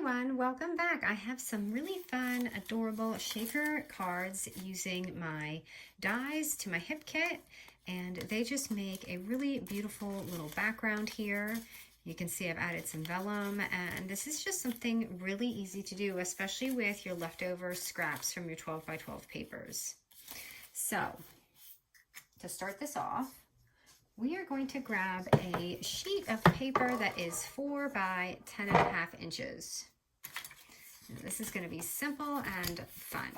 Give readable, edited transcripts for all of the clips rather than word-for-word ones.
everyone, welcome back. I have some really fun, adorable shaker cards using my dies to my hip kit, and they just make a really beautiful little background here. You can see I've added some vellum, and this is just something really easy to do, especially with your leftover scraps from your 12 by 12 papers. So, to start this off, we are going to grab a sheet of paper that is 4 by 10.5 inches. Now, this is going to be simple and fun.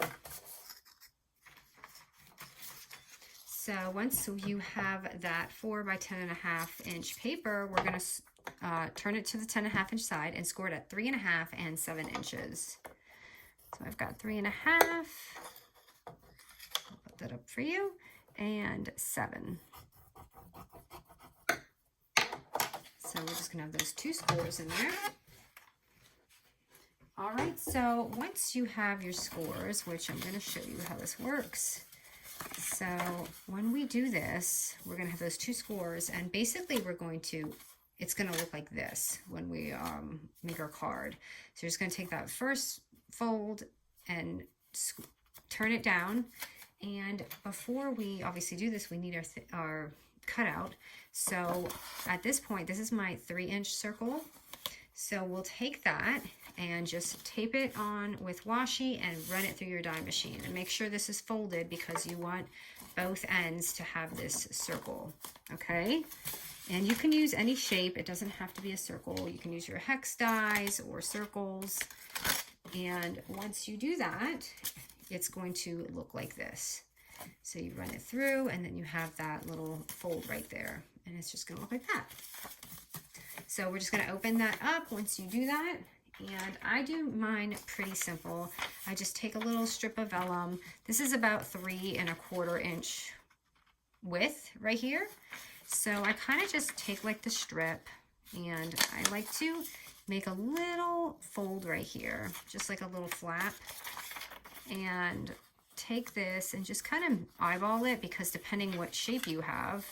So once you have that 4 by 10.5 inch paper, we're going to turn it to the 10.5 inch side and score it at 3.5 and 7 inches. So I've got 3.5. I'll put that up for you, and 7. So we're just going to have those 2 scores in there. All right, so once you have your scores, which I'm going to show you how this works. So when we do this, we're going to have those 2 scores, and basically it's going to look like this when we make our card. So you're just going to take that first fold and turn it down. And before we obviously do this, we need our cutout. So at this point, this is my 3-inch circle. So we'll take that and just tape it on with washi and run it through your die machine. And make sure this is folded because you want both ends to have this circle, okay? And you can use any shape. It doesn't have to be a circle. You can use your hex dies or circles. And once you do that, it's going to look like this. So you run it through, and then you have that little fold right there, and it's just going to look like that. So we're just going to open that up once you do that, and I do mine pretty simple. I just take a little strip of vellum. This is about 3¼ inch width right here. So I kind of just take like the strip, and I like to make a little fold right here, just like a little flap, and take this and just kind of eyeball it, because depending what shape you have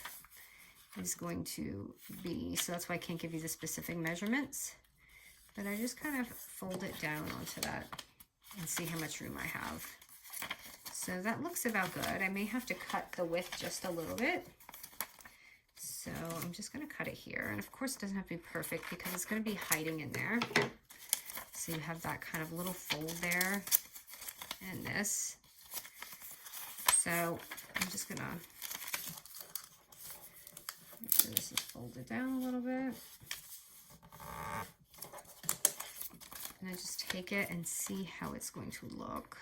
is going to be, so that's why I can't give you the specific measurements, but I just kind of fold it down onto that and see how much room I have. So that looks about good. I may have to cut the width just a little bit. So I'm just going to cut it here, and of course it doesn't have to be perfect because it's going to be hiding in there. So you have that kind of little fold there and this. So I'm just gonna make sure this is folded down a little bit. And I just take it and see how it's going to look.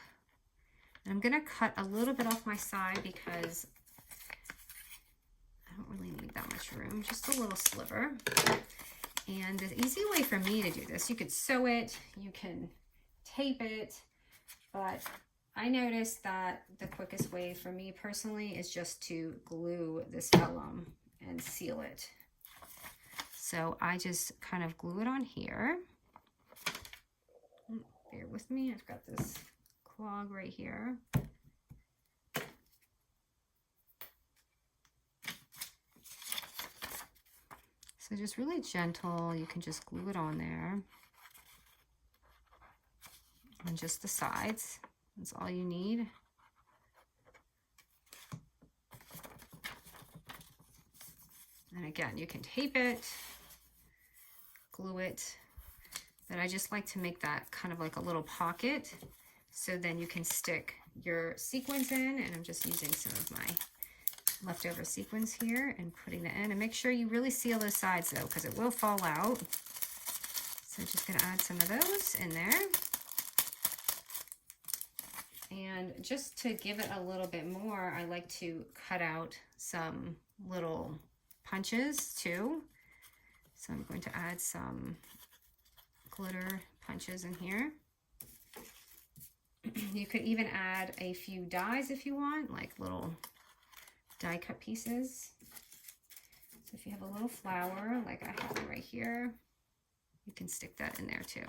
And I'm gonna cut a little bit off my side because I don't really need that much room, just a little sliver. And the easy way for me to do this, you could sew it, you can tape it, but I noticed that the quickest way for me personally is just to glue this vellum and seal it. So I just kind of glue it on here. Bear with me, I've got this clog right here. So just really gentle, you can just glue it on there. On just the sides. That's all you need. And again, you can tape it, glue it, but I just like to make that kind of like a little pocket, so then you can stick your sequins in, and I'm just using some of my leftover sequins here and putting that in. And make sure you really seal those sides though, because it will fall out. So I'm just going to add some of those in there. And just to give it a little bit more, I like to cut out some little punches too. So I'm going to add some glitter punches in here. You could even add a few dies if you want, like little die cut pieces. So if you have a little flower, like I have right here, you can stick that in there too.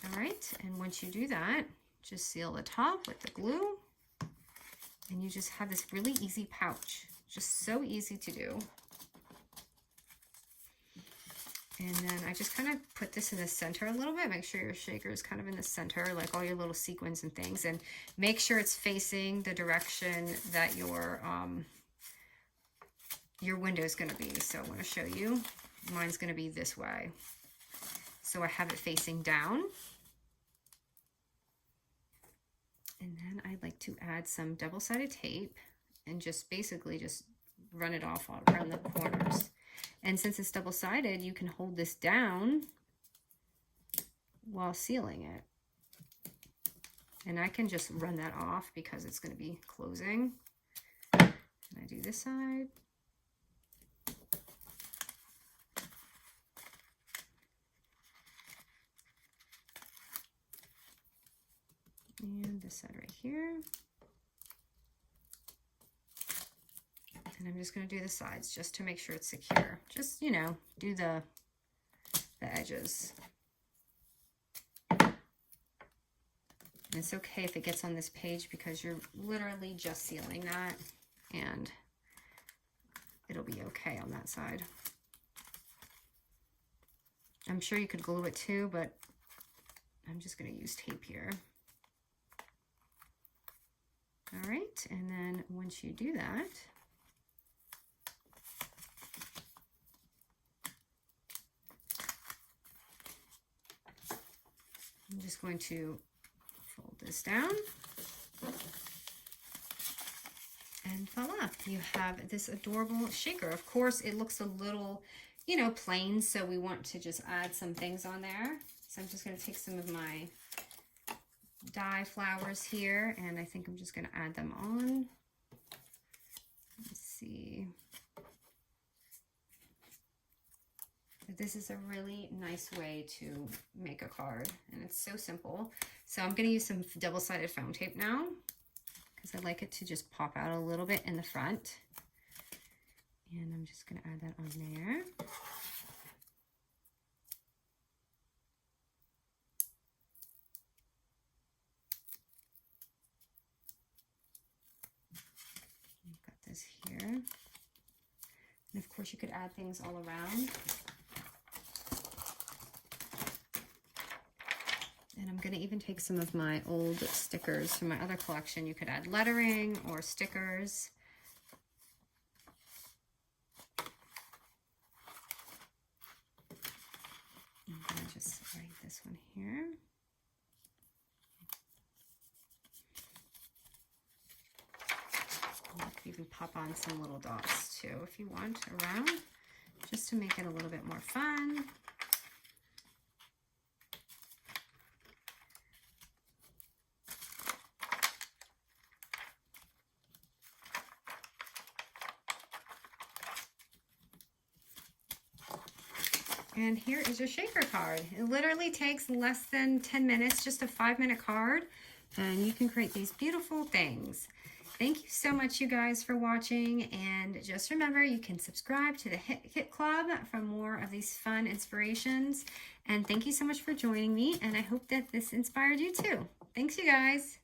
All right, and once you do that, just seal the top with the glue, and you just have this really easy pouch. Just so easy to do. And then I just kind of put this in the center a little bit. Make sure your shaker is kind of in the center, like all your little sequins and things. And make sure it's facing the direction that your window is going to be. So I'm going to show you. Mine's going to be this way. So I have it facing down. And then I'd like to add some double-sided tape and just basically just run it off all around the corners. And since it's double-sided, you can hold this down while sealing it. And I can just run that off because it's going to be closing. And I do this side. And this side right here. And I'm just going to do the sides just to make sure it's secure. Just, you know, do the edges. And it's okay if it gets on this page because you're literally just sealing that and it'll be okay on that side. I'm sure you could glue it too, but I'm just going to use tape here. All right, and then once you do that, I'm just going to fold this down. And voila, you have this adorable shaker. Of course, it looks a little, you know, plain, so we want to just add some things on there. So I'm just going to take some of my dye flowers here, and I think I'm just going to add them on. Let's see. This is a really nice way to make a card, and it's so simple. So I'm going to use some double-sided foam tape now because I like it to just pop out a little bit in the front. And I'm just going to add that on there. I've got this here. And of course you could add things all around. And I'm going to even take some of my old stickers from my other collection. You could add lettering or stickers. I'm going to just write this one here. You could even pop on some little dots too if you want around, just to make it a little bit more fun. And here is your shaker card. It literally takes less than 10 minutes, just a 5-minute card, and you can create these beautiful things. Thank you so much, you guys, for watching, and just remember, you can subscribe to the Hit Club for more of these fun inspirations, and thank you so much for joining me, and I hope that this inspired you too. Thanks, you guys.